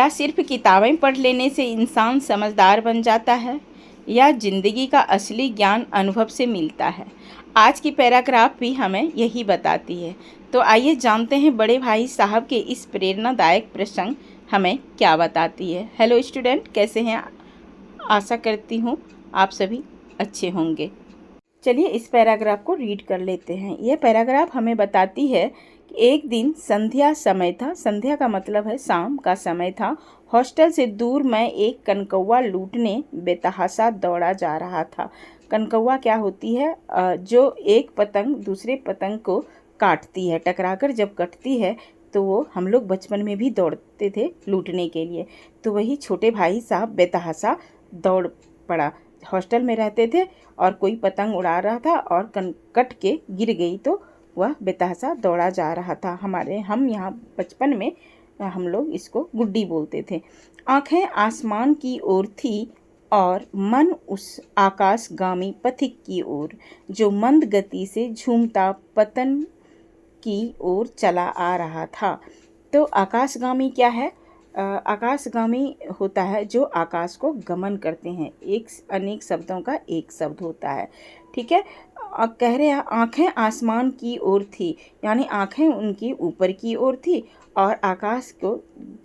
क्या सिर्फ किताबें पढ़ लेने से इंसान समझदार बन जाता है या जिंदगी का असली ज्ञान अनुभव से मिलता है? आज की पैराग्राफ भी हमें यही बताती है। तो आइए जानते हैं बड़े भाई साहब के इस प्रेरणादायक प्रसंग हमें क्या बताती है। हेलो स्टूडेंट, कैसे हैं? आशा करती हूँ आप सभी अच्छे होंगे। चलिए इस पैराग्राफ को रीड कर लेते हैं। यह पैराग्राफ हमें बताती है कि एक दिन संध्या समय था। संध्या का मतलब है शाम का समय था। हॉस्टल से दूर मैं एक कनकौवा लूटने बेतहाशा दौड़ा जा रहा था। कनकौवा क्या होती है? जो एक पतंग दूसरे पतंग को काटती है, टकराकर जब कटती है तो वो हम लोग बचपन में भी दौड़ते थे लूटने के लिए। तो वही छोटे भाई साहब बेतहाशा दौड़ पड़ा। हॉस्टल में रहते थे और कोई पतंग उड़ा रहा था और कट के गिर गई तो वह बेतहाशा दौड़ा जा रहा था। हम यहाँ बचपन में हम लोग इसको गुड्डी बोलते थे। आंखें आसमान की ओर थी और मन उस आकाशगामी पथिक की ओर जो मंद गति से झूमता पतन की ओर चला आ रहा था। तो आकाशगामी क्या है? आकाशगामी होता है जो आकाश को गमन करते हैं। एक अनेक शब्दों का एक शब्द होता है, ठीक है। कह रहे हैं आंखें आसमान की ओर थी, यानी आंखें उनकी ऊपर की ओर थी और आकाश को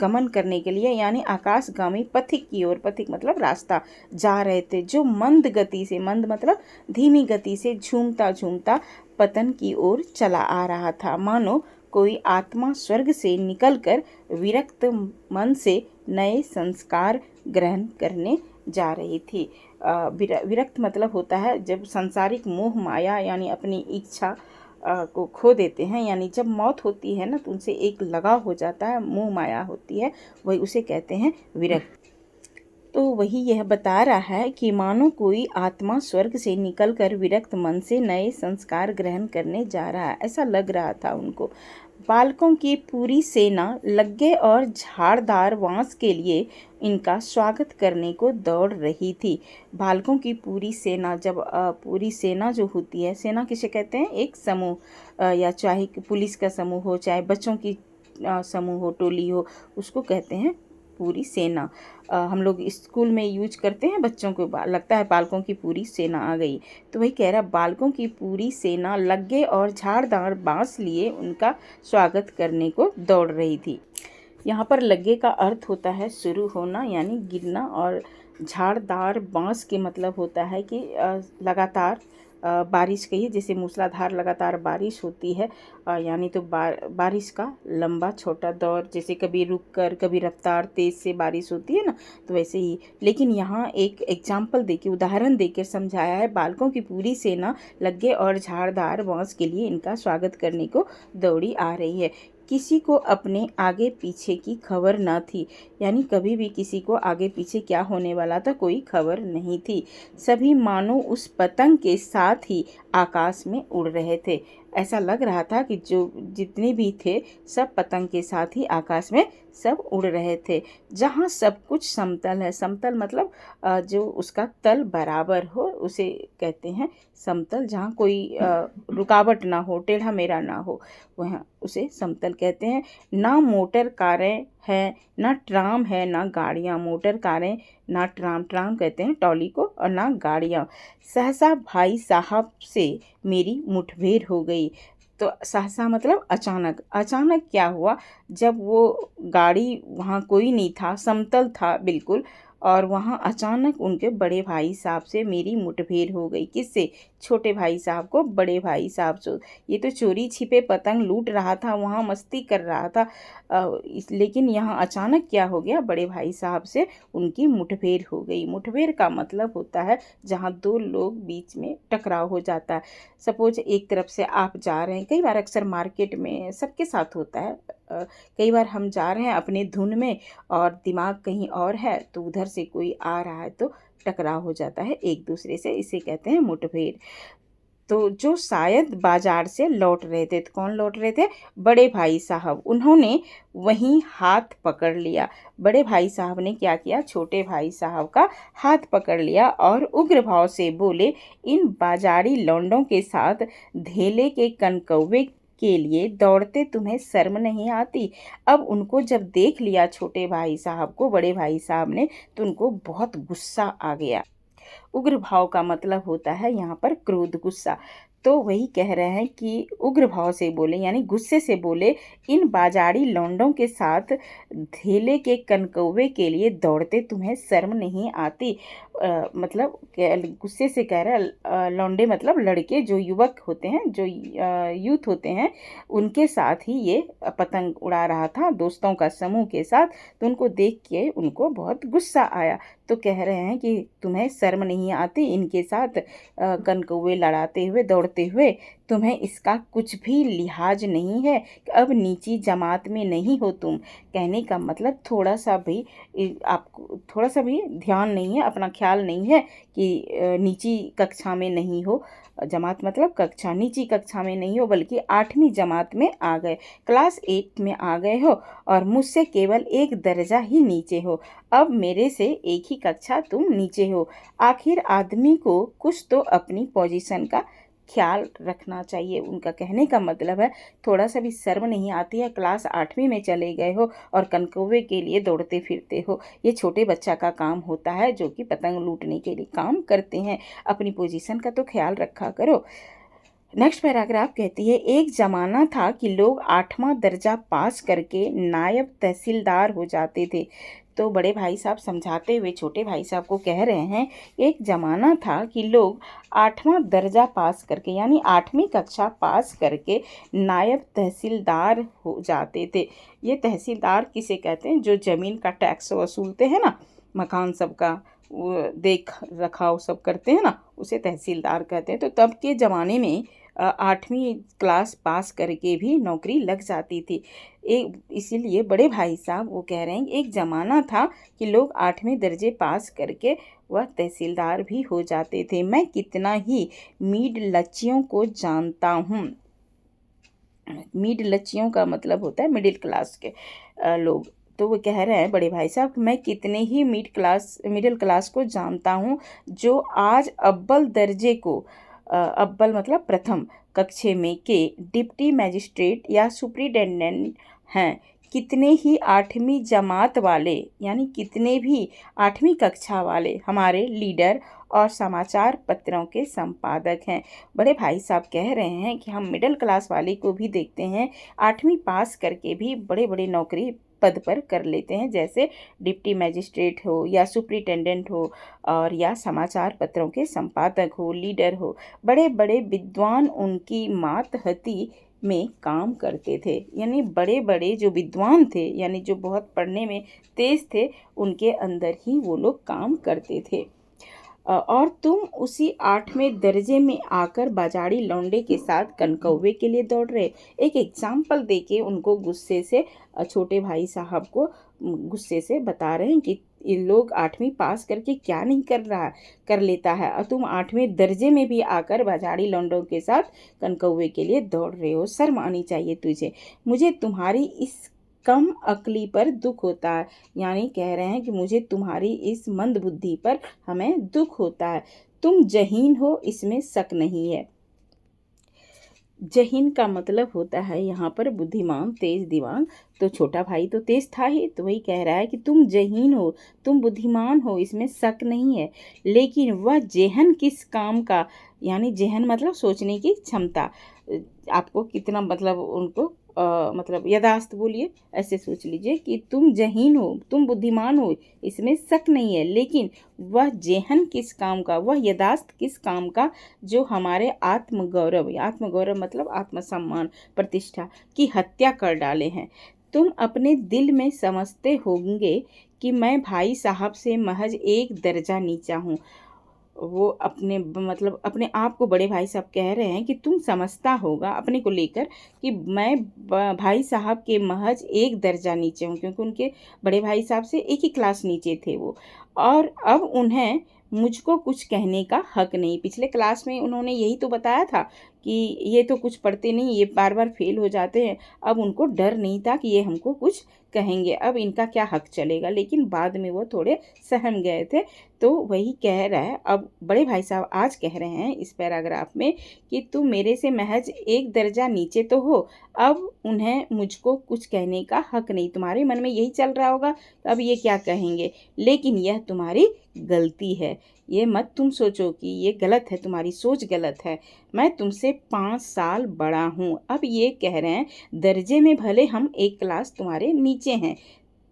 गमन करने के लिए यानी आकाशगामी पथिक की ओर, पथिक मतलब रास्ता, जा रहे थे जो मंद गति से, मंद मतलब धीमी गति से झूमता झूमता पतन की ओर चला आ रहा था। मानो कोई आत्मा स्वर्ग से निकलकर विरक्त मन से नए संस्कार ग्रहण करने जा रही थी। विरक्त मतलब होता है जब सांसारिक मोह माया यानी अपनी इच्छा को खो देते हैं, यानी जब मौत होती है ना तो उनसे एक लगाव हो जाता है, मोह माया होती है, वही उसे कहते हैं विरक्त। तो वही यह बता रहा है कि मानो कोई आत्मा स्वर्ग से निकलकर विरक्त मन से नए संस्कार ग्रहण करने जा रहा है, ऐसा लग रहा था उनको। बालकों की पूरी सेना लग्गे और झाड़दार बांस के लिए इनका स्वागत करने को दौड़ रही थी। बालकों की पूरी सेना, जब पूरी सेना जो होती है, सेना किसे कहते हैं? एक समूह, या चाहे पुलिस का समूह हो, चाहे बच्चों की समूह हो, टोली हो, उसको कहते हैं पूरी सेना। हम लोग स्कूल में यूज करते हैं, बच्चों को लगता है बालकों की पूरी सेना आ गई। तो वही कह रहा, बालकों की पूरी सेना लग्गे और झाड़दार बांस लिए उनका स्वागत करने को दौड़ रही थी। यहाँ पर लग्गे का अर्थ होता है शुरू होना यानी गिरना, और झाड़दार बांस के मतलब होता है कि लगातार बारिश कहिए, जैसे मूसलाधार लगातार बारिश होती है, यानी तो बारिश का लंबा छोटा दौर, जैसे कभी रुक कर कभी रफ्तार तेज़ से बारिश होती है ना, तो वैसे ही। लेकिन यहाँ एक एग्जाम्पल देके, उदाहरण देकर समझाया है, बालकों की पूरी सेना लग्गे और झाड़दार बांस के लिए इनका स्वागत करने को दौड़ी आ रही है। किसी को अपने आगे पीछे की खबर न थी, यानी कभी भी किसी को आगे पीछे क्या होने वाला था कोई खबर नहीं थी। सभी मानो उस पतंग के साथ ही आकाश में उड़ रहे थे। ऐसा लग रहा था कि जो जितने भी थे सब पतंग के साथ ही आकाश में सब उड़ रहे थे। जहाँ सब कुछ समतल है, समतल मतलब जो उसका तल बराबर हो उसे कहते हैं समतल। जहाँ कोई रुकावट ना हो, टेढ़ा मेढ़ा ना हो, वह उसे समतल कहते हैं। ना मोटर कारें हैं, ना ट्राम है, ना गाड़ियाँ। मोटर कारें ना ट्राम, ट्राम कहते हैं ट्रॉली को, और ना गाड़ियाँ। सहसा भाई साहब से मेरी मुठभेड़ हो गई। तो सहसा मतलब अचानक। अचानक क्या हुआ? जब वो गाड़ी, वहाँ कोई नहीं था, समतल था बिल्कुल, और वहाँ अचानक उनके बड़े भाई साहब से मेरी मुठभेड़ हो गई। किससे? छोटे भाई साहब को बड़े भाई साहब से। ये तो चोरी छिपे पतंग लूट रहा था, वहाँ मस्ती कर रहा था, लेकिन यहाँ अचानक क्या हो गया? बड़े भाई साहब से उनकी मुठभेड़ हो गई। मुठभेड़ का मतलब होता है जहाँ दो लोग बीच में टकराव हो जाता है। सपोज एक तरफ से आप जा रहे हैं, कई बार अक्सर मार्केट में सबके साथ होता है, कई बार हम जा रहे हैं अपने धुन में और दिमाग कहीं और है, तो उधर से कोई आ रहा है तो टकराव हो जाता है एक दूसरे से, इसे कहते हैं मुठभेड़। तो जो शायद बाजार से लौट रहे थे, तो कौन लौट रहे थे? बड़े भाई साहब। उन्होंने वहीं हाथ पकड़ लिया। बड़े भाई साहब ने क्या किया? छोटे भाई साहब का हाथ पकड़ लिया और उग्र भाव से बोले, इन बाजारी लौंडों के साथ धेले के कनकौवे के लिए दौड़ते तुम्हें शर्म नहीं आती। अब उनको जब देख लिया छोटे भाई साहब को बड़े भाई साहब ने, तो उनको बहुत गुस्सा आ गया। उग्र भाव का मतलब होता है यहाँ पर क्रोध, गुस्सा। तो वही कह रहे हैं कि उग्र भाव से बोले यानी गुस्से से बोले, इन बाजारी लौंडों के साथ धेले के कनकौवे के लिए दौड़ते तुम्हें शर्म नहीं आती। मतलब गुस्से से कह रहा है, लौंडे मतलब लड़के जो युवक होते हैं, जो यूथ होते हैं, उनके साथ ही ये पतंग उड़ा रहा था दोस्तों का समूह के साथ। तो उनको देख के उनको बहुत गुस्सा आया। तो कह रहे हैं कि तुम्हें शर्म नहीं आती इनके साथ कनकौवे लड़ाते हुए, दौड़ते हुए। तुम्हें इसका कुछ भी लिहाज नहीं है, अब नीची जमात में नहीं हो तुम। कहने का मतलब थोड़ा सा भी आपको थोड़ा सा भी ध्यान नहीं है, अपना ख्याल नहीं है कि नीची कक्षा में नहीं हो। जमात मतलब कक्षा, नीची कक्षा में नहीं हो बल्कि 8वीं जमात में आ गए, क्लास 8 में आ गए हो और मुझसे केवल एक दर्जा ही नीचे हो। अब मेरे से एक ही कक्षा तुम नीचे हो। आखिर आदमी को कुछ तो अपनी पोजीशन का ख्याल रखना चाहिए। उनका कहने का मतलब है थोड़ा सा भी शर्म नहीं आती है, क्लास 8वीं में चले गए हो और कनकौवे के लिए दौड़ते फिरते हो। ये छोटे बच्चा का काम होता है जो कि पतंग लूटने के लिए काम करते हैं। अपनी पोजीशन का तो ख्याल रखा करो। नेक्स्ट पैराग्राफ कहती है, एक ज़माना था कि लोग 8वां दर्जा पास करके नायब तहसीलदार हो जाते थे। तो बड़े भाई साहब समझाते हुए छोटे भाई साहब को कह रहे हैं, एक ज़माना था कि लोग 8वां दर्जा पास करके यानी 8वीं कक्षा पास करके नायब तहसीलदार हो जाते थे। ये तहसीलदार किसे कहते हैं? जो ज़मीन का टैक्स वसूलते हैं ना, मकान सबका वो देख रखाव सब करते हैं ना, उसे तहसीलदार कहते हैं। तो तब के ज़माने में 8वीं क्लास पास करके भी नौकरी लग जाती थी। इसीलिए बड़े भाई साहब वो कह रहे हैं, एक ज़माना था कि लोग 8वें दर्जे पास करके वह तहसीलदार भी हो जाते थे। मैं कितना ही मीड लच्चियों को जानता हूँ। मीड लच्चियों का मतलब होता है मिडिल क्लास के लोग। तो वो कह रहे हैं बड़े भाई साहब, मैं कितने ही मिडिल क्लास को जानता हूँ जो आज अव्वल दर्जे को, अव्वल मतलब प्रथम कक्षे में के डिप्टी मजिस्ट्रेट या सुप्रिटेंडेंट हैं। कितने ही 8वीं जमात वाले यानी कितने भी 8वीं कक्षा वाले हमारे लीडर और समाचार पत्रों के संपादक हैं। बड़े भाई साहब कह रहे हैं कि हम मिडिल क्लास वाले को भी देखते हैं 8वीं पास करके भी बड़े बड़े नौकरी पद पर कर लेते हैं, जैसे डिप्टी मजिस्ट्रेट हो या सुप्रिटेंडेंट हो और या समाचार पत्रों के संपादक हो, लीडर हो। बड़े बड़े विद्वान उनकी मातहती में काम करते थे। यानी बड़े बड़े जो विद्वान थे यानी जो बहुत पढ़ने में तेज थे, उनके अंदर ही वो लोग काम करते थे। और तुम उसी 8वें दर्जे में आकर बाजारी लौंडे के साथ कनकौवे के लिए दौड़ रहे। एक एग्जाम्पल देके उनको गुस्से से, छोटे भाई साहब को गुस्से से बता रहे हैं कि ये लोग 8वीं पास करके क्या नहीं कर लेता है और तुम 8वें दर्जे में भी आकर बाजारी लौंडों के साथ कनकौवे के लिए दौड़ रहे हो। शर्म आनी चाहिए तुझे। मुझे तुम्हारी इस कम अक्ली पर दुख होता है। यानी कह रहे हैं कि मुझे तुम्हारी इस मंद बुद्धि पर हमें दुख होता है। तुम जहीन हो, इसमें शक नहीं है। जहीन का मतलब होता है यहाँ पर बुद्धिमान, तेज दिमाग। तो छोटा भाई तो तेज था ही, तो वही कह रहा है कि तुम जहीन हो, तुम बुद्धिमान हो, इसमें शक नहीं है। लेकिन वह जेहन किस काम का, यानी जेहन मतलब सोचने की क्षमता। आपको कितना मतलब उनको मतलब यदास्त बोलिए, ऐसे सोच लीजिए कि तुम जहीन हो, तुम बुद्धिमान हो, इसमें शक नहीं है। लेकिन वह जेहन किस काम का, वह यदास्त किस काम का जो हमारे आत्मगौरव मतलब आत्मसम्मान, प्रतिष्ठा की हत्या कर डाले हैं। तुम अपने दिल में समझते होंगे कि मैं भाई साहब से महज एक दर्जा नीचा हूँ। वो अपने मतलब अपने आप को बड़े भाई साहब कह रहे हैं कि तुम समझता होगा अपने को लेकर कि मैं भाई साहब के महज एक दर्जा नीचे हूँ, क्योंकि उनके बड़े भाई साहब से एक ही क्लास नीचे थे वो। और अब उन्हें मुझको कुछ कहने का हक नहीं। पिछले क्लास में उन्होंने यही तो बताया था कि ये तो कुछ पढ़ते नहीं, ये बार बार फेल हो जाते हैं। अब उनको डर नहीं था कि ये हमको कुछ कहेंगे, अब इनका क्या हक चलेगा। लेकिन बाद में वो थोड़े सहम गए थे। तो वही कह रहा है, अब बड़े भाई साहब आज कह रहे हैं इस पैराग्राफ में कि तुम मेरे से महज एक दर्जा नीचे तो हो, अब उन्हें मुझको कुछ कहने का हक नहीं। तुम्हारे मन में यही चल रहा होगा, अब ये क्या कहेंगे, लेकिन यह तुम्हारी गलती है। ये मत तुम सोचो कि ये गलत है, तुम्हारी सोच गलत है। मैं तुमसे 5 साल बड़ा हूँ। अब ये कह रहे हैं दर्जे में भले हम एक क्लास तुम्हारे नीचे हैं,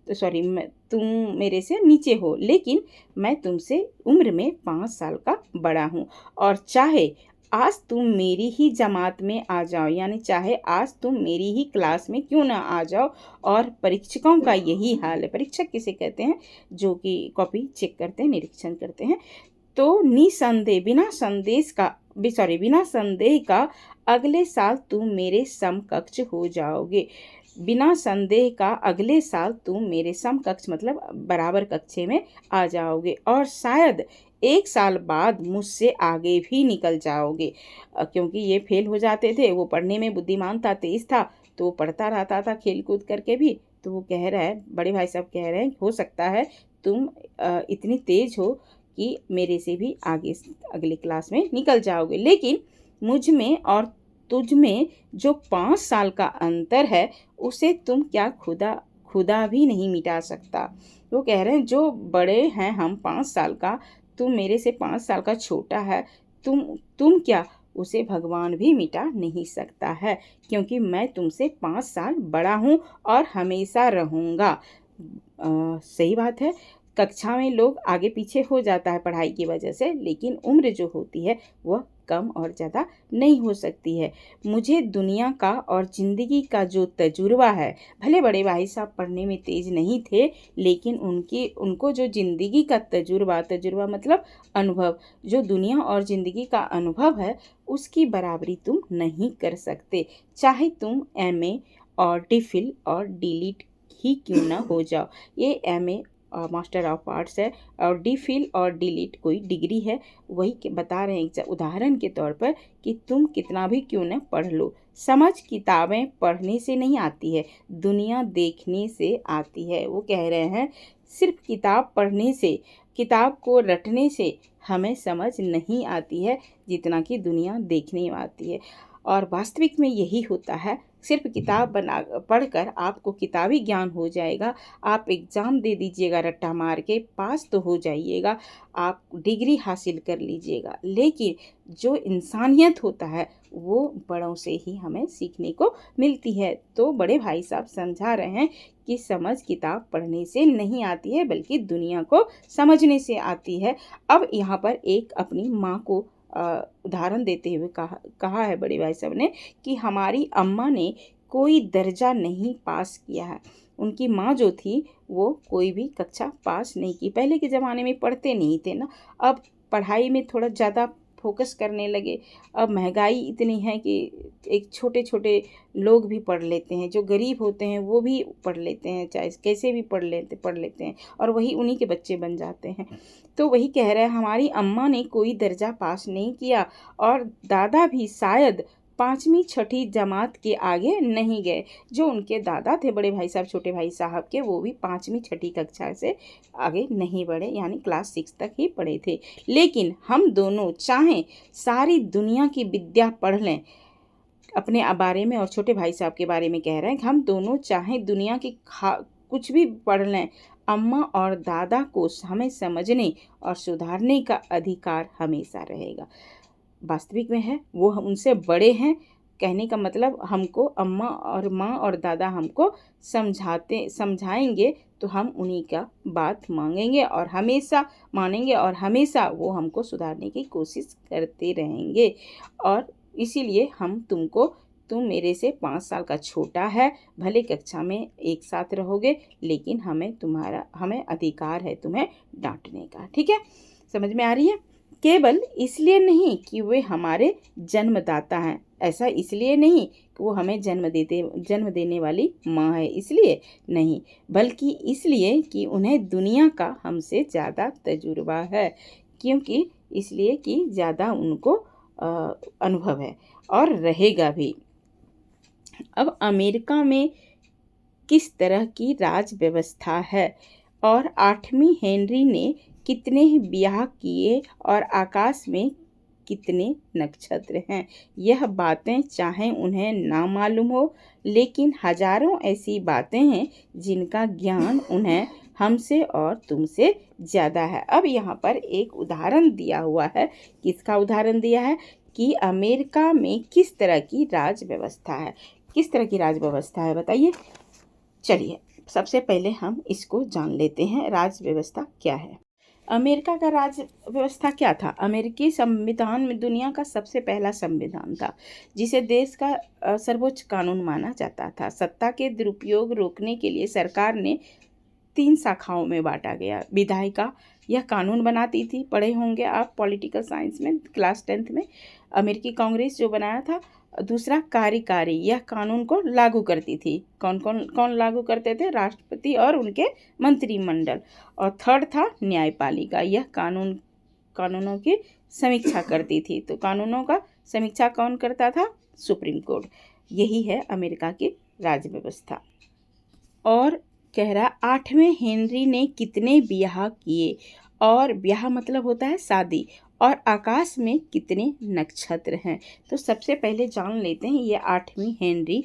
तो सॉरी, तुम मेरे से नीचे हो, लेकिन मैं तुमसे उम्र में 5 साल का बड़ा हूँ। और चाहे आज तुम मेरी ही जमात में आ जाओ, यानी चाहे आज तुम मेरी ही क्लास में क्यों ना आ जाओ, और परीक्षकों का यही हाल है। परीक्षक किसे कहते हैं? जो कि कॉपी चेक करते हैं, निरीक्षण करते हैं। तो निसंदेह, बिना संदेह का अगले साल तुम मेरे समकक्ष हो जाओगे। बिना संदेह का अगले साल तुम मेरे समकक्ष मतलब बराबर कक्षे में आ जाओगे, और शायद 1 साल बाद मुझसे आगे भी निकल जाओगे। क्योंकि ये फेल हो जाते थे, वो पढ़ने में बुद्धिमान था, तेज था, तो पढ़ता रहता था खेल कूद करके भी। तो वो कह रहा है, बड़े भाई साहब कह रहे हैं, हो सकता है तुम इतनी तेज हो कि मेरे से भी आगे अगली क्लास में निकल जाओगे, लेकिन मुझ में और तुझ में जो 5 साल का अंतर है, उसे तुम क्या खुदा भी नहीं मिटा सकता। वो कह रहे हैं जो बड़े हैं हम 5 साल का, तुम मेरे से 5 साल का छोटा है, तुम क्या, उसे भगवान भी मिटा नहीं सकता है, क्योंकि मैं तुमसे 5 साल बड़ा हूँ और हमेशा रहूँगा। सही बात है। कक्षा में लोग आगे पीछे हो जाता है पढ़ाई की वजह से, लेकिन उम्र जो होती है वह कम और ज़्यादा नहीं हो सकती है। मुझे दुनिया का और ज़िंदगी का जो तजुर्बा है, भले बड़े भाई साहब पढ़ने में तेज नहीं थे, लेकिन उनको जो ज़िंदगी का तजुर्बा मतलब अनुभव, जो दुनिया और ज़िंदगी का अनुभव है, उसकी बराबरी तुम नहीं कर सकते, चाहे तुम MA और DPhil और DLit ही क्यों ना हो जाओ। ये MA मास्टर ऑफ आर्ट्स है, और DPhil और DLit कोई डिग्री है। वही बता रहे हैं उदाहरण के तौर पर कि तुम कितना भी क्यों न पढ़ लो, समझ किताबें पढ़ने से नहीं आती है, दुनिया देखने से आती है। वो कह रहे हैं सिर्फ किताब पढ़ने से, किताब को रटने से हमें समझ नहीं आती है जितना कि दुनिया देखने में आती है। और वास्तविक में यही होता है। सिर्फ किताब पढ़कर आपको किताबी ज्ञान हो जाएगा, आप एग्ज़ाम दे दीजिएगा रट्टा मार के, पास तो हो जाइएगा, आप डिग्री हासिल कर लीजिएगा, लेकिन जो इंसानियत होता है वो बड़ों से ही हमें सीखने को मिलती है। तो बड़े भाई साहब समझा रहे हैं कि समझ किताब पढ़ने से नहीं आती है, बल्कि दुनिया को समझने से आती है। अब यहाँ पर एक अपनी माँ को उदाहरण देते हुए कहा है बड़े भाई साहब ने कि हमारी अम्मा ने कोई दर्जा नहीं पास किया है। उनकी माँ जो थी वो कोई भी कक्षा पास नहीं की। पहले के ज़माने में पढ़ते नहीं थे ना, अब पढ़ाई में थोड़ा ज़्यादा फोकस करने लगे। अब महंगाई इतनी है कि एक छोटे छोटे लोग भी पढ़ लेते हैं, जो गरीब होते हैं वो भी पढ़ लेते हैं, चाहे कैसे भी पढ़ लेते हैं, और वही उन्हीं के बच्चे बन जाते हैं। तो वही कह रहे हैं हमारी अम्मा ने कोई दर्जा पास नहीं किया, और दादा भी शायद 5वीं 6ठी जमात के आगे नहीं गए। जो उनके दादा थे बड़े भाई साहब, छोटे भाई साहब के, वो भी 5वीं 6ठी कक्षा से आगे नहीं बढ़े, यानी क्लास 6 तक ही पढ़े थे। लेकिन हम दोनों चाहें सारी दुनिया की विद्या पढ़ लें, अपने बारे में और छोटे भाई साहब के बारे में कह रहे हैं कि हम दोनों चाहें दुनिया की कुछ भी पढ़ लें, अम्मा और दादा को हमें समझने और सुधारने का अधिकार हमेशा रहेगा। वास्तविक में है, वो उनसे बड़े हैं, कहने का मतलब हमको अम्मा और माँ और दादा हमको समझाएंगे तो हम उन्हीं का बात मांगेंगे और हमेशा मानेंगे, और हमेशा वो हमको सुधारने की कोशिश करते रहेंगे। और इसीलिए तुम मेरे से 5 साल का छोटा है, भले कक्षा में एक साथ रहोगे, लेकिन हमें अधिकार है तुम्हें डांटने का। ठीक है, समझ में आ रही है? केवल इसलिए नहीं कि वे हमारे जन्मदाता हैं, ऐसा इसलिए नहीं कि वो हमें जन्म देने वाली माँ है, इसलिए नहीं, बल्कि इसलिए कि उन्हें दुनिया का हमसे ज़्यादा तजुर्बा है, क्योंकि इसलिए कि ज़्यादा उनको अनुभव है और रहेगा भी। अब अमेरिका में किस तरह की राज व्यवस्था है और 8वीं हेनरी ने कितने ब्याह किए और आकाश में कितने नक्षत्र हैं, यह बातें चाहे उन्हें ना मालूम हो, लेकिन हजारों ऐसी बातें हैं जिनका ज्ञान उन्हें हमसे और तुमसे ज़्यादा है। अब यहाँ पर एक उदाहरण दिया हुआ है। किसका उदाहरण दिया है? कि अमेरिका में किस तरह की राज व्यवस्था है। किस तरह की राज व्यवस्था है बताइए। चलिए सबसे पहले हम इसको जान लेते हैं, राज व्यवस्था क्या है। अमेरिका का राज व्यवस्था क्या था? अमेरिकी संविधान में दुनिया का सबसे पहला संविधान था, जिसे देश का सर्वोच्च कानून माना जाता था। सत्ता के दुरुपयोग रोकने के लिए सरकार ने 3 शाखाओं में बांटा गया। विधायिका यह कानून बनाती थी, पढ़े होंगे आप पॉलिटिकल साइंस में क्लास 10th में। अमेरिकी कांग्रेस जो बनाया था। दूसरा कार्यकारी, यह कानून को लागू करती थी। कौन लागू करते थे? राष्ट्रपति और उनके मंत्रिमंडल। और थर्ड था न्यायपालिका, यह कानूनों की समीक्षा करती थी। तो कानूनों का समीक्षा कौन करता था? Supreme court. यही है अमेरिका की राज्य व्यवस्था। और कह रहा 8वें हेनरी ने कितने ब्याह किए, और ब्याह मतलब होता है शादी, और आकाश में कितने नक्षत्र हैं। तो सबसे पहले जान लेते हैं ये 8वीं हेनरी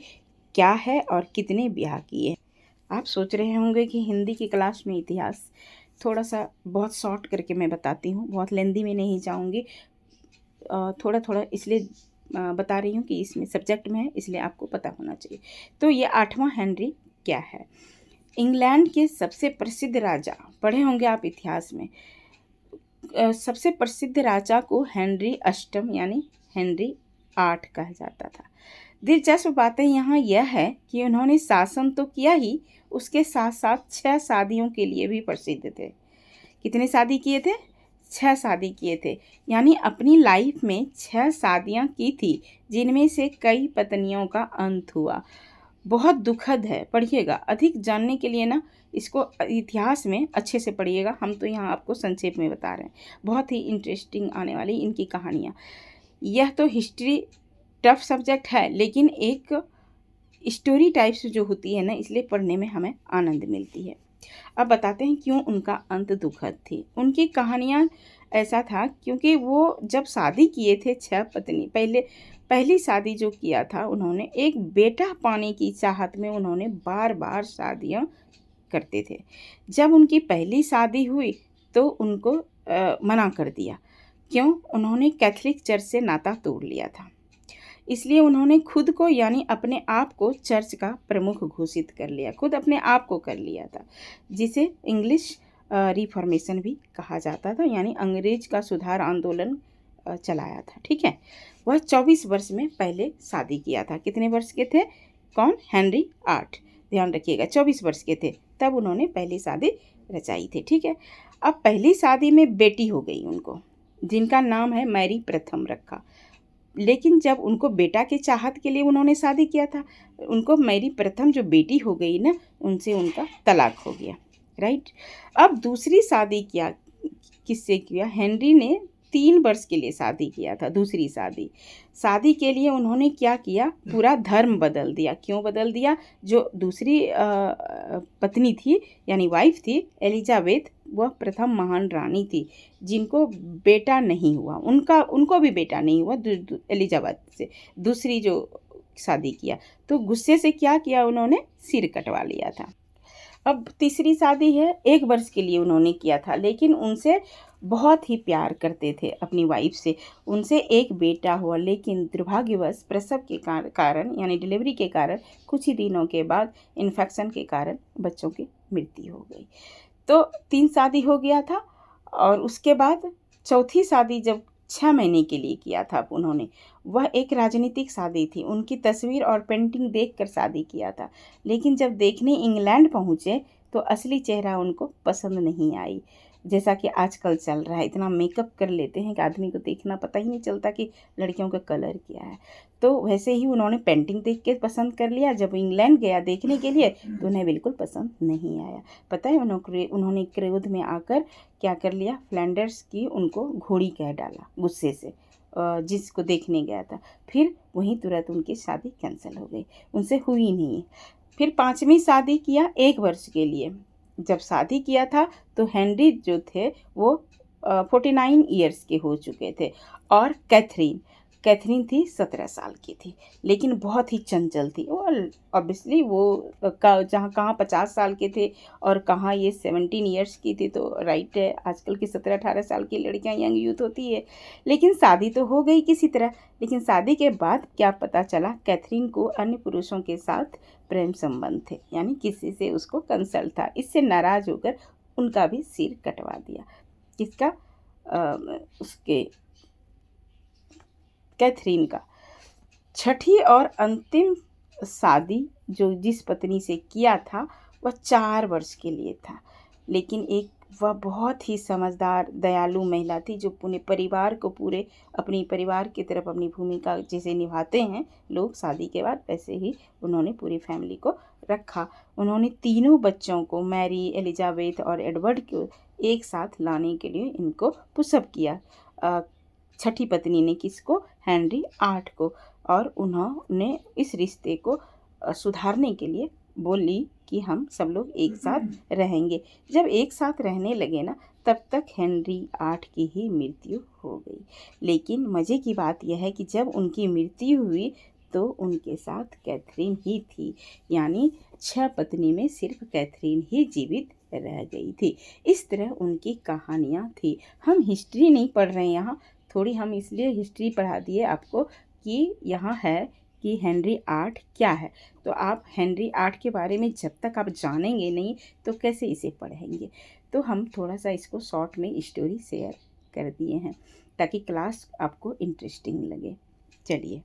क्या है और कितने ब्याह किए। आप सोच रहे होंगे कि हिंदी की क्लास में इतिहास, थोड़ा सा बहुत शॉर्ट करके मैं बताती हूँ, बहुत लेंदी में नहीं जाऊँगी। थोड़ा थोड़ा इसलिए बता रही हूँ कि इसमें सब्जेक्ट में है, इसलिए आपको पता होना चाहिए। तो ये 8वां हेनरी क्या है? इंग्लैंड के सबसे प्रसिद्ध राजा, पढ़े होंगे आप इतिहास में, सबसे प्रसिद्ध राजा को हेनरी अष्टम यानी हेनरी 8 कहा जाता था। दिलचस्प बातें यहाँ यह है कि उन्होंने शासन तो किया ही, उसके साथ साथ 6 शादियों के लिए भी प्रसिद्ध थे। कितने शादी किए थे? 6 शादी किए थे। यानी अपनी लाइफ में 6 शादियाँ की थी, जिनमें से कई पत्नियों का अंत हुआ। बहुत दुखद है, पढ़िएगा। अधिक जानने के लिए ना इसको इतिहास में अच्छे से पढ़िएगा, हम तो यहाँ आपको संक्षेप में बता रहे हैं। बहुत ही इंटरेस्टिंग आने वाली इनकी कहानियाँ। यह तो हिस्ट्री टफ सब्जेक्ट है, लेकिन एक स्टोरी टाइप से जो होती है ना, इसलिए पढ़ने में हमें आनंद मिलती है। अब बताते हैं क्यों उनका अंत दुखद थी। उनकी कहानियाँ ऐसा था क्योंकि वो जब शादी किए थे 6 पत्नी, पहली शादी जो किया था उन्होंने, एक बेटा पाने की चाहत में उन्होंने बार बार शादियाँ करते थे। जब उनकी पहली शादी हुई तो उनको मना कर दिया। क्यों? उन्होंने कैथोलिक चर्च से नाता तोड़ लिया था। इसलिए उन्होंने खुद को यानी अपने आप को चर्च का प्रमुख घोषित कर लिया, खुद अपने आप को कर लिया था, जिसे इंग्लिश रिफॉर्मेशन भी कहा जाता था, यानी अंग्रेज का सुधार आंदोलन चलाया था। ठीक है। वह 24 वर्ष में पहले शादी किया था। कितने वर्ष के थे? कौन? हेनरी 8। ध्यान रखिएगा, 24 वर्ष के थे तब उन्होंने पहली शादी रचाई थी। ठीक है। अब पहली शादी में बेटी हो गई उनको, जिनका नाम है मैरी प्रथम रखा। लेकिन जब उनको बेटा के चाहत के लिए उन्होंने शादी किया था, उनको मैरी प्रथम जो बेटी हो गई ना, उनसे उनका तलाक हो गया। राइट। अब दूसरी शादी किससे किया? हेनरी ने 3 वर्ष के लिए शादी किया था। दूसरी शादी के लिए उन्होंने क्या किया? पूरा धर्म बदल दिया। क्यों बदल दिया? जो दूसरी पत्नी थी यानी वाइफ थी एलिजाबेथ, वह प्रथम महान रानी थी जिनको बेटा नहीं हुआ, उनको भी बेटा नहीं हुआ एलिजाबेथ से। दूसरी जो शादी किया तो गुस्से से क्या किया उन्होंने? सिर कटवा लिया था। अब तीसरी शादी है, 1 वर्ष के लिए उन्होंने किया था, लेकिन उनसे बहुत ही प्यार करते थे अपनी वाइफ से। उनसे एक बेटा हुआ, लेकिन दुर्भाग्यवश प्रसव के कारण यानी डिलीवरी के कारण कुछ ही दिनों के बाद इन्फेक्शन के कारण बच्चों की मृत्यु हो गई। तो 3 शादी हो गया था। और उसके बाद चौथी शादी जब 6 महीने के लिए किया था उन्होंने, वह एक राजनीतिक शादी थी। उनकी तस्वीर और पेंटिंग देखकर शादी किया था, लेकिन जब देखने इंग्लैंड पहुँचे तो असली चेहरा उनको पसंद नहीं आई। जैसा कि आजकल चल रहा है, इतना मेकअप कर लेते हैं कि आदमी को देखना पता ही नहीं चलता कि लड़कियों का कलर क्या है। तो वैसे ही उन्होंने पेंटिंग देख के पसंद कर लिया। जब इंग्लैंड गया देखने के लिए तो उन्हें बिल्कुल पसंद नहीं आया। पता है उन्होंने क्रोध में आकर क्या कर लिया? फ्लैंडर्स की उनको घोड़ी कह डाला गुस्से से। जिसको देखने गया था। फिर वहीं तुरंत उनकी शादी कैंसिल हो गई, उनसे हुई नहीं। फिर 5वीं शादी किया 1 वर्ष के लिए। जब शादी किया था तो हेनरी जो थे वो 49 ईयर्स के हो चुके थे। और कैथरीन कैथरीन थी 17 साल की थी, लेकिन बहुत ही चंचल थी। और ऑब्वियसली वो जहाँ कहाँ 50 साल के थे और कहाँ ये 17 ईयर्स की थी, तो राइट है, आजकल की 17-18 साल की लड़कियां यंग यूथ होती है। लेकिन शादी तो हो गई किसी तरह। लेकिन शादी के बाद क्या पता चला, कैथरीन को अन्य पुरुषों के साथ प्रेम संबंध थे, यानी किसी से उसको कंसल्ट था। इससे नाराज होकर उनका भी सिर कटवा दिया। किसका? उसके कैथरीन का। छठी और अंतिम शादी जो जिस पत्नी से किया था वह 4 वर्ष के लिए था। लेकिन वह बहुत ही समझदार दयालु महिला थी, जो पूरे परिवार को अपनी परिवार की तरफ अपनी भूमिका जैसे निभाते हैं लोग शादी के बाद, वैसे ही उन्होंने पूरी फैमिली को रखा। उन्होंने तीनों बच्चों को, मैरी, एलिजाबेथ और एडवर्ड को एक साथ लाने के लिए इनको पुशअप किया। छठी पत्नी ने किसको? हेनरी 8 को। और उन्होंने इस रिश्ते को सुधारने के लिए बोली कि हम सब लोग एक साथ रहेंगे। जब एक साथ रहने लगे ना, तब तक हेनरी 8 की ही मृत्यु हो गई। लेकिन मज़े की बात यह है कि जब उनकी मृत्यु हुई तो उनके साथ कैथरीन ही थी, यानी 6 पत्नी में सिर्फ कैथरीन ही जीवित रह गई थी। इस तरह उनकी कहानियाँ थी। हम हिस्ट्री नहीं पढ़ रहे हैं यहाँ, थोड़ी हम इसलिए हिस्ट्री पढ़ा दिए आपको कि यहाँ है कि हेनरी 8 क्या है। तो आप हेनरी 8 के बारे में जब तक आप जानेंगे नहीं तो कैसे इसे पढ़ेंगे। तो हम थोड़ा सा इसको शॉर्ट में स्टोरी शेयर कर दिए हैं ताकि क्लास आपको इंटरेस्टिंग लगे। चलिए,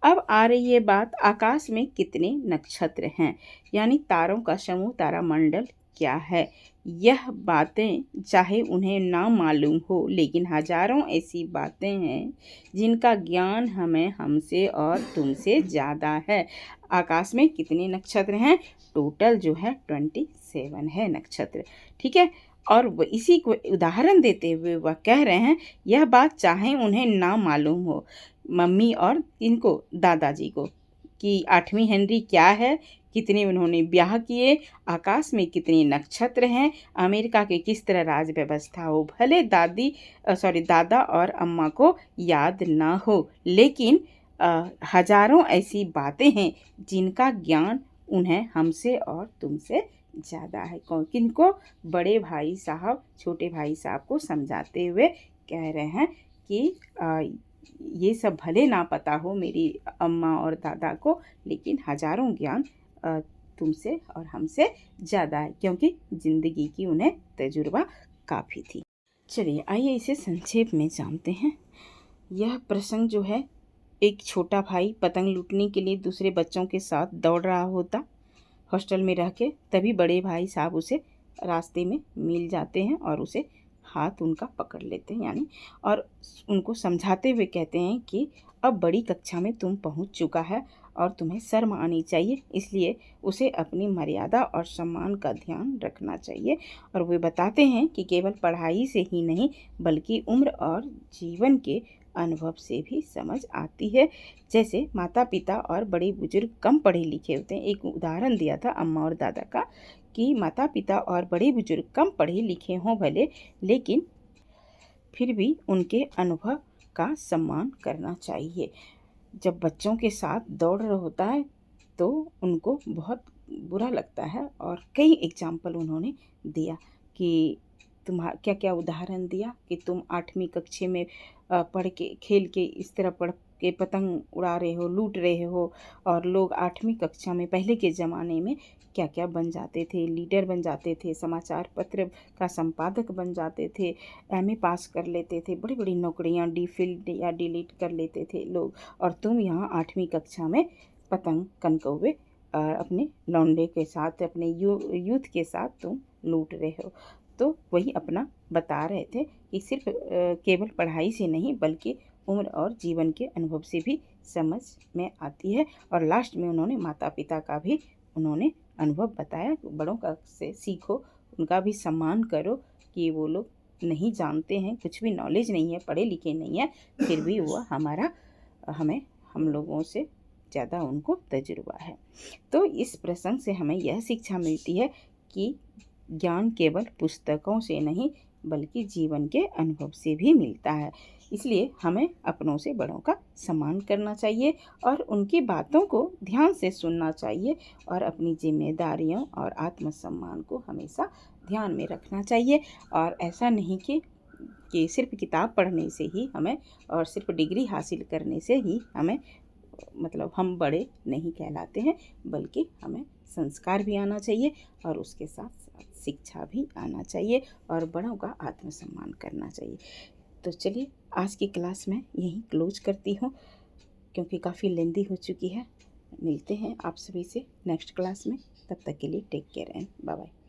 अब आ रही है बात, आकाश में कितने नक्षत्र हैं, यानी तारों का समूह, तारामंडल क्या है। यह बातें चाहे उन्हें ना मालूम हो, लेकिन हजारों ऐसी बातें हैं जिनका ज्ञान हमसे और तुमसे ज़्यादा है। आकाश में कितने नक्षत्र हैं? टोटल जो है 27 है नक्षत्र, ठीक है। और वह इसी को उदाहरण देते हुए वह कह रहे हैं, यह बात चाहे उन्हें ना मालूम हो, मम्मी और इनको दादाजी को, कि 8वीं हेनरी क्या है, कितने उन्होंने ब्याह किए, आकाश में कितने नक्षत्र हैं, अमेरिका के किस तरह राज व्यवस्था हो। भले दादा और अम्मा को याद ना हो, लेकिन हजारों ऐसी बातें हैं जिनका ज्ञान उन्हें हमसे और तुमसे ज़्यादा है। किनको? बड़े भाई साहब छोटे भाई साहब को समझाते हुए कह रहे हैं कि ये सब भले ना पता हो मेरी अम्मा और दादा को, लेकिन हजारों ज्ञान तुमसे और हमसे ज़्यादा है, क्योंकि ज़िंदगी की उन्हें तजुर्बा काफ़ी थी। चलिए आइए इसे संक्षेप में जानते हैं। यह प्रसंग जो है, एक छोटा भाई पतंग लूटने के लिए दूसरे बच्चों के साथ दौड़ रहा होता हॉस्टल में रह के, तभी बड़े भाई साहब उसे रास्ते में मिल जाते हैं और उसे हाथ उनका पकड़ लेते हैं, यानी और उनको समझाते हुए कहते हैं कि अब बड़ी कक्षा में तुम पहुंच चुका है और तुम्हें शर्म आनी चाहिए, इसलिए उसे अपनी मर्यादा और सम्मान का ध्यान रखना चाहिए। और वे बताते हैं कि केवल पढ़ाई से ही नहीं, बल्कि उम्र और जीवन के अनुभव से भी समझ आती है। जैसे माता पिता और बड़े बुजुर्ग कम पढ़े लिखे होते हैं। एक उदाहरण दिया था अम्मा और दादा का, कि माता पिता और बड़े बुजुर्ग कम पढ़े लिखे हों भले, लेकिन फिर भी उनके अनुभव का सम्मान करना चाहिए। जब बच्चों के साथ दौड़ रहा होता है तो उनको बहुत बुरा लगता है। और कई एग्जाम्पल उन्होंने दिया कि क्या क्या उदाहरण दिया कि तुम 8वीं कक्षा में पढ़ के खेल के इस तरह पढ़ के पतंग उड़ा रहे हो, लूट रहे हो, और लोग 8वीं कक्षा में पहले के ज़माने में क्या क्या बन जाते थे, लीडर बन जाते थे, समाचार पत्र का संपादक बन जाते थे, एमए पास कर लेते थे, बड़ी बड़ी नौकरियां डीफिल या डिलीट कर लेते थे लोग, और तुम यहाँ 8वीं कक्षा में पतंग कनकौवे अपने लौंडे के साथ, अपने यूथ के साथ तुम लूट रहे हो। तो वही अपना बता रहे थे कि सिर्फ केवल पढ़ाई से नहीं, बल्कि उम्र और जीवन के अनुभव से भी समझ में आती है। और लास्ट में उन्होंने माता पिता का भी उन्होंने अनुभव बताया, बड़ों का से सीखो, उनका भी सम्मान करो कि वो लोग नहीं जानते हैं, कुछ भी नॉलेज नहीं है, पढ़े लिखे नहीं है, फिर भी वह हम लोगों से ज़्यादा उनको तजुर्बा है। तो इस प्रसंग से हमें यह शिक्षा मिलती है कि ज्ञान केवल पुस्तकों से नहीं बल्कि जीवन के अनुभव से भी मिलता है। इसलिए हमें अपनों से बड़ों का सम्मान करना चाहिए और उनकी बातों को ध्यान से सुनना चाहिए और अपनी जिम्मेदारियों और आत्मसम्मान को हमेशा ध्यान में रखना चाहिए। और ऐसा नहीं कि सिर्फ किताब पढ़ने से ही हमें और सिर्फ डिग्री हासिल करने से ही हमें मतलब हम बड़े नहीं कहलाते हैं, बल्कि हमें संस्कार भी आना चाहिए और उसके साथ साथ शिक्षा भी आना चाहिए और बड़ों का आत्मसम्मान करना चाहिए। तो चलिए आज की क्लास में यहीं क्लोज करती हूँ क्योंकि काफ़ी लेंदी हो चुकी है। मिलते हैं आप सभी से नेक्स्ट क्लास में, तब तक के लिए take care and bye bye.